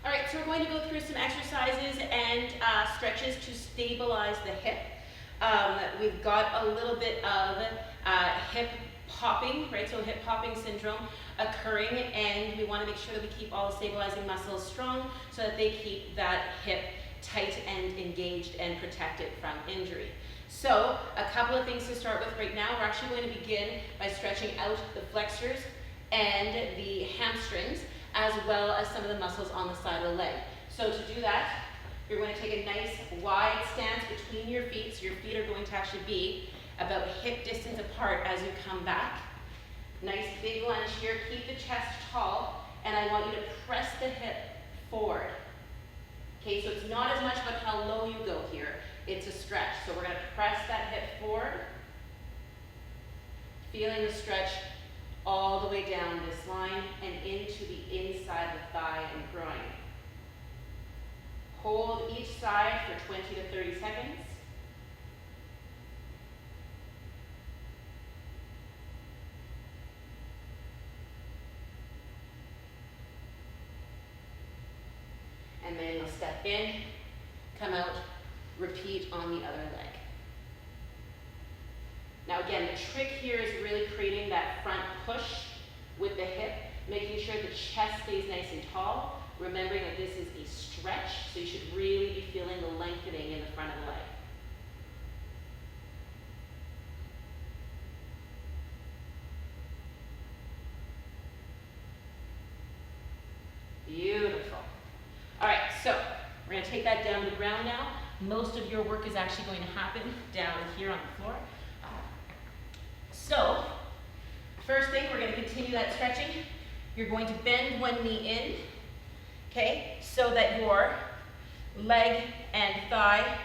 All right, so we're going to go through some exercises and stretches to stabilize the hip. We've got a little bit of hip popping, right? So hip popping syndrome occurring, and we want to make sure that we keep all the stabilizing muscles strong so that they keep that hip tight and engaged and protected from injury. So a couple of things to start with right now. We're actually going to begin by stretching out the flexors and the hamstrings, as well as some of the muscles on the side of the leg. So to do that, you're going to take a nice wide stance between your feet. So your feet are going to actually be about hip distance apart as you come back. Nice big lunge here. Keep the chest tall, and I want you to press the hip forward. Okay, so it's not as much about how low you go here. It's a stretch. So we're going to press that hip forward, feeling the stretch all the way down this line and into the inside of the thigh and groin. Hold each side for 20 to 30 seconds. And then you'll step in, come out, repeat on the other leg. Now again, the trick here is really creating that front push with the hip, making sure the chest stays nice and tall, remembering that this is a stretch, so you should really be feeling the lengthening in the front of the leg. Beautiful. All right, so we're going to take that down to the ground now. Most of your work is actually going to happen down here on the floor. So, first thing, we're going to continue that stretching. You're going to bend one knee in, okay, so that your leg and thigh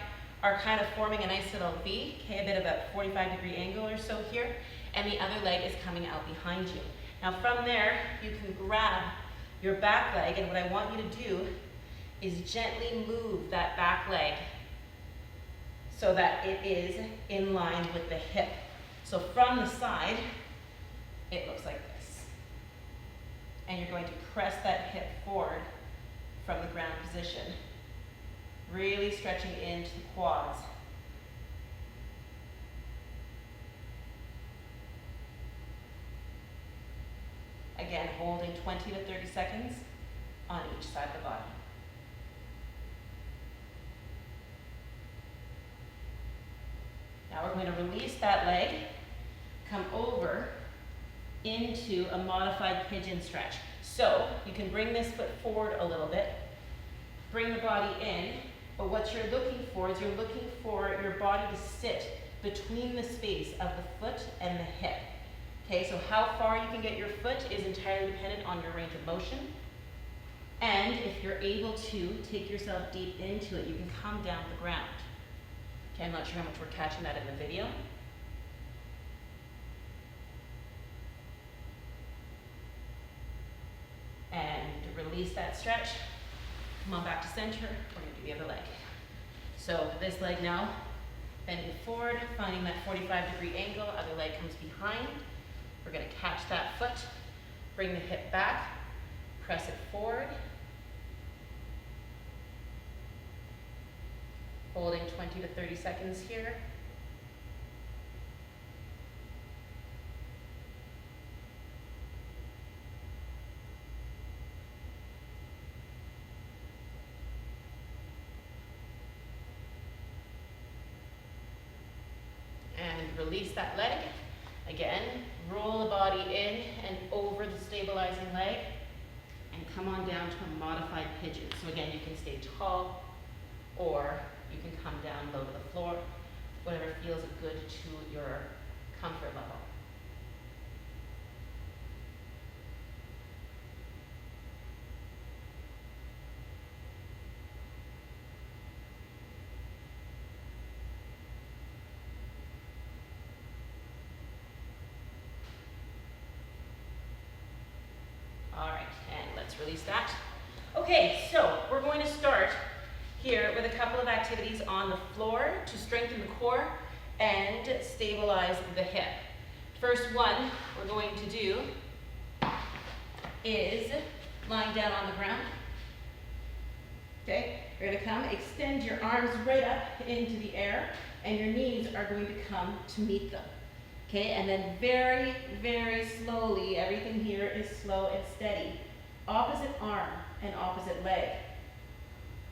are kind of forming a nice little V, okay, a bit of a 45-degree angle or so here, and the other leg is coming out behind you. Now from there, you can grab your back leg, and what I want you to do is gently move that back leg so that it is in line with the hip. So from the side, it looks like this. And you're going to press that hip forward from the ground position, really stretching into the quads. Again, holding 20 to 30 seconds on each side of the body. Now we're going to release that leg, come over into a modified pigeon stretch. So you can bring this foot forward a little bit, bring the body in, but what you're looking for is you're looking for your body to sit between the space of the foot and the hip. Okay, so how far you can get your foot is entirely dependent on your range of motion. And if you're able to take yourself deep into it, you can come down to the ground. Okay, I'm not sure how much we're catching that in the video. And release that stretch. Come on back to center. We're going to do the other leg. So this leg now, bending forward, finding that 45-degree angle. Other leg comes behind. We're going to catch that foot, bring the hip back, press it forward. Holding 20 to 30 seconds here. And release that leg. Again, roll the body in and over the stabilizing leg and come on down to a modified pigeon. So again, you can stay tall or you can come down low to the floor, whatever feels good to your comfort level. All right, and let's release that. Okay, so we're going to start here with a couple of activities on the floor to strengthen the core and stabilize the hip. First one we're going to do is lying down on the ground. Okay? You're gonna come, extend your arms right up into the air, and your knees are going to come to meet them. Okay, and then very, very slowly, everything here is slow and steady. Opposite arm and opposite leg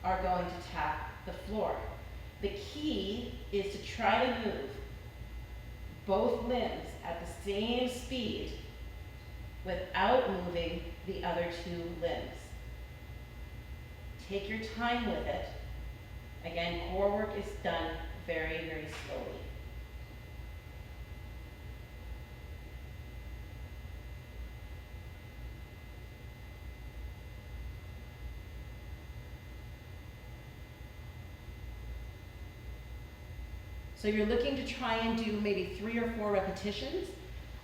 are going to tap the floor. The key is to try to move both limbs at the same speed without moving the other two limbs. Take your time with it. Again, core work is done very, very slowly. So you're looking to try and do maybe 3 or 4 repetitions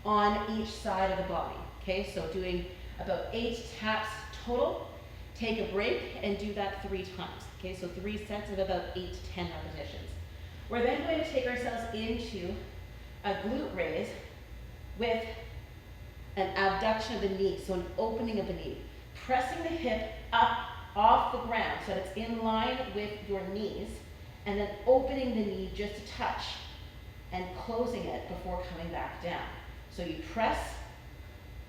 on each side of the body. Okay, so doing about 8 taps total. Take a break and do that 3 times. Okay, so 3 sets of about 8 to 10 repetitions. We're then going to take ourselves into a glute raise with an abduction of the knee, so an opening of the knee. Pressing the hip up off the ground so that it's in line with your knees, and then opening the knee just a touch and closing it before coming back down. So you press,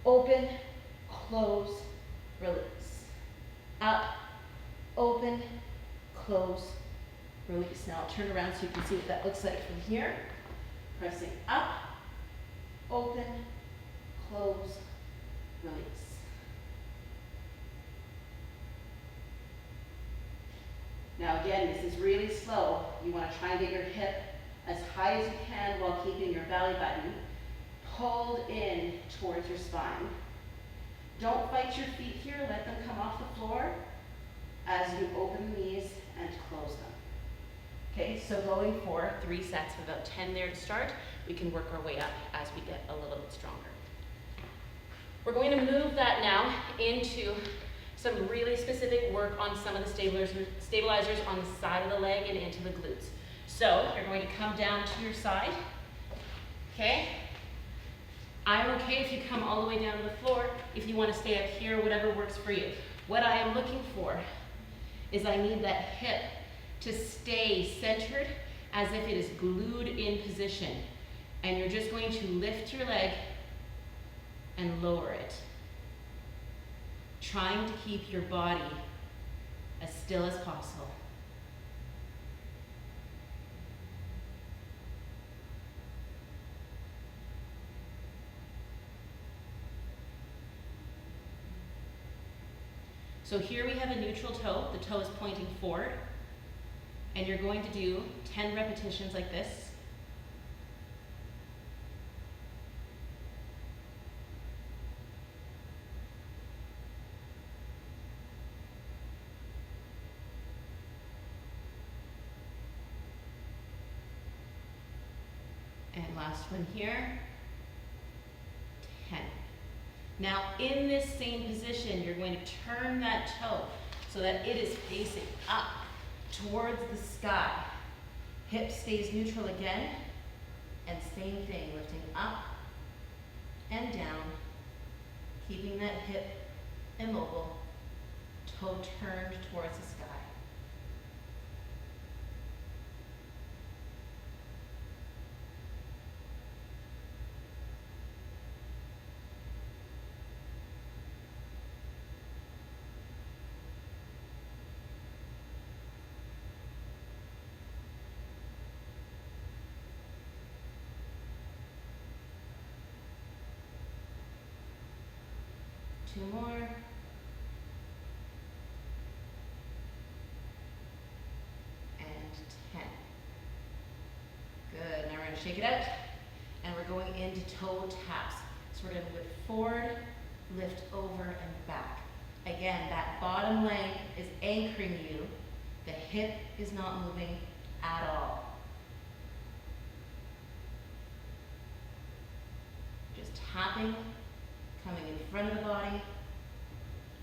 open, close, release. Up, open, close, release. Now I'll turn around so you can see what that looks like from here. Pressing up, open, close, release. Now again, this is really slow. You want to try and get your hip as high as you can while keeping your belly button pulled in towards your spine. Don't fight your feet here. Let them come off the floor as you open the knees and close them. Okay, so going for 3 sets of about 10 there to start. We can work our way up as we get a little bit stronger. We're going to move that now into some really specific work on some of the stabilizers on the side of the leg and into the glutes. So you're going to come down to your side, okay? I'm okay if you come all the way down to the floor. If you want to stay up here, whatever works for you. What I am looking for is I need that hip to stay centered as if it is glued in position. And you're just going to lift your leg and lower it. Trying to keep your body as still as possible. So here we have a neutral toe. The toe is pointing forward. And you're going to do 10 repetitions like this. And last one here, 10. Now in this same position, you're going to turn that toe so that it is facing up towards the sky. Hip stays neutral again, and same thing, lifting up and down, keeping that hip immobile, toe turned towards the sky. Two more. And 10. Good. Now we're going to shake it out. And we're going into toe taps. So we're going to lift forward, lift over, and back. Again, that bottom leg is anchoring you. The hip is not moving at all. Just tapping, coming in front of the body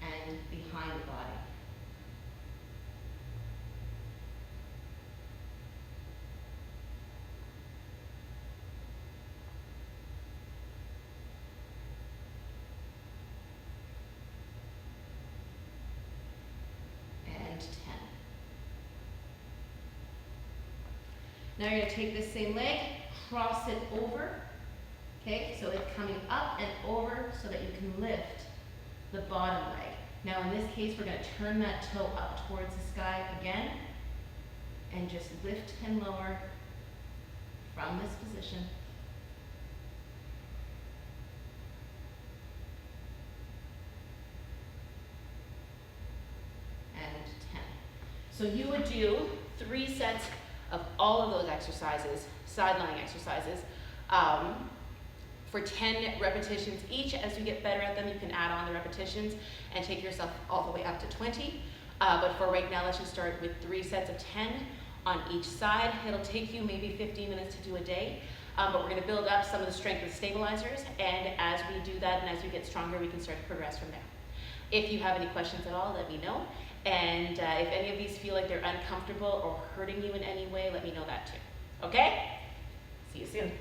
and behind the body. And 10. Now you're gonna take this same leg, cross it over, okay? So it's coming up and over so that you can lift the bottom leg. Now in this case, we're gonna turn that toe up towards the sky again and just lift and lower from this position. And 10. So you would do 3 sets of all of those exercises, side lying exercises, for 10 repetitions each. As you get better at them, you can add on the repetitions and take yourself all the way up to 20. But for right now, let's just start with 3 sets of 10 on each side. It'll take you maybe 15 minutes to do a day, but we're gonna build up some of the strength with stabilizers, and as we do that and as we get stronger, we can start to progress from there. If you have any questions at all, let me know. And if any of these feel like they're uncomfortable or hurting you in any way, let me know that too. Okay? See you soon.